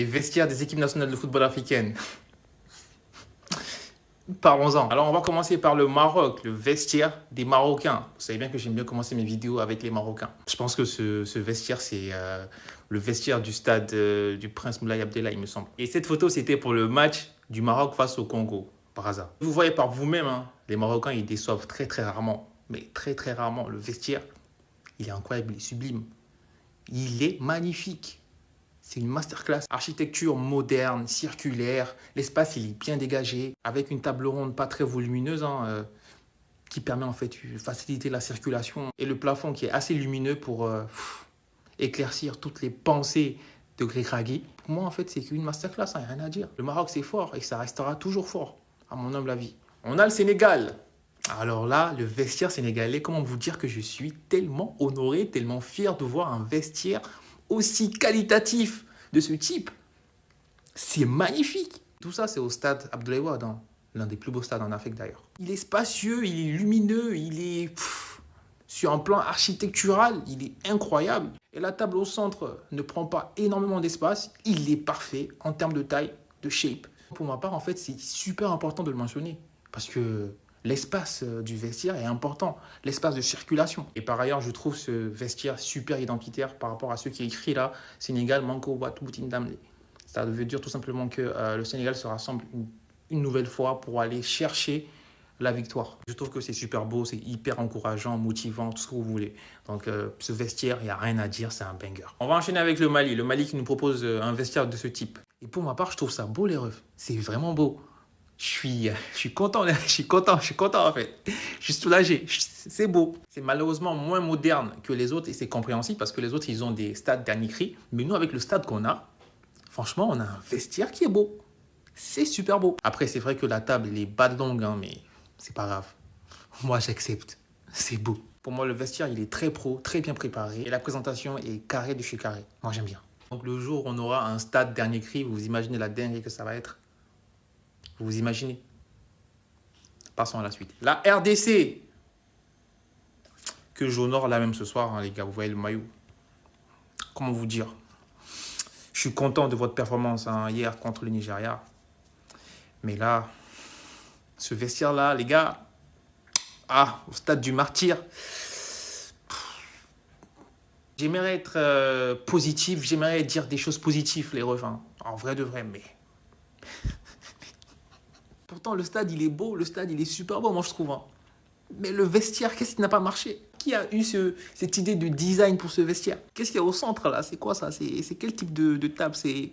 Les vestiaires des équipes nationales de football africaines. Parlons-en. Alors, on va commencer par le Maroc, le vestiaire des Marocains. Vous savez bien que j'aime bien commencer mes vidéos avec les Marocains. Je pense que ce vestiaire, c'est le vestiaire du stade du Prince Moulay Abdellah, il me semble. Et cette photo, c'était pour le match du Maroc face au Congo, par hasard. Vous voyez par vous-même, hein, les Marocains, ils déçoivent très très rarement. Mais très très rarement. Le vestiaire, il est incroyable, il est sublime. Il est magnifique. C'est une masterclass. Architecture moderne, circulaire. L'espace, il est bien dégagé, avec une table ronde pas très volumineuse, hein, qui permet en fait de faciliter la circulation. Et le plafond qui est assez lumineux pour éclaircir toutes les pensées de Greg. Pour moi, en fait, c'est qu'une masterclass, hein, rien à dire. Le Maroc, c'est fort et ça restera toujours fort, à mon humble avis. On a le Sénégal. Alors là, le vestiaire sénégalais, comment vous dire que je suis tellement honoré, tellement fier de voir un vestiaire aussi qualitatif de ce type. C'est magnifique. Tout ça, c'est au stade Abdoulaye Wade, hein, l'un des plus beaux stades en Afrique d'ailleurs. Il est spacieux, il est lumineux, il est sur un plan architectural, il est incroyable. Et la table au centre ne prend pas énormément d'espace, il est parfait en termes de taille, de shape. Pour ma part, en fait, c'est super important de le mentionner parce que l'espace du vestiaire est important, l'espace de circulation. Et par ailleurs, je trouve ce vestiaire super identitaire par rapport à ce qui est écrit là, Sénégal, Manko, Watu, Damlé. Ça veut dire tout simplement que le Sénégal se rassemble une nouvelle fois pour aller chercher la victoire. Je trouve que c'est super beau, c'est hyper encourageant, motivant, tout ce que vous voulez. Donc ce vestiaire, il n'y a rien à dire, c'est un banger. On va enchaîner avec le Mali. Le Mali qui nous propose un vestiaire de ce type. Et pour ma part, je trouve ça beau les refs. C'est vraiment beau. Je suis content, je suis content en fait. Je suis soulagé, c'est beau. C'est malheureusement moins moderne que les autres et c'est compréhensible parce que les autres, ils ont des stades dernier cri. Mais nous, avec le stade qu'on a, franchement, on a un vestiaire qui est beau. C'est super beau. Après, c'est vrai que la table, elle est bas de longue, hein, mais c'est pas grave. Moi, j'accepte. C'est beau. Pour moi, le vestiaire, il est très pro, très bien préparé. Et la présentation est carré de chez carré. Moi, j'aime bien. Donc, le jour où on aura un stade dernier cri, vous imaginez la dinguerie que ça va être? Vous imaginez? Passons à la suite. La RDC, que j'honore là même ce soir, hein, les gars. Vous voyez le maillot. Comment vous dire? Je suis content de votre performance hein, hier contre le Nigeria. Mais là, ce vestiaire-là, les gars, au stade du martyr, j'aimerais être positif, j'aimerais dire des choses positives, les refs. Hein. En vrai de vrai, mais... Pourtant, le stade, il est beau, le stade, il est super beau, moi, je trouve. Hein. Mais le vestiaire, qu'est-ce qui n'a pas marché? Qui a eu cette idée de design pour ce vestiaire? Qu'est-ce qu'il y a au centre, là? C'est quoi, ça? C'est quel type de table? C'est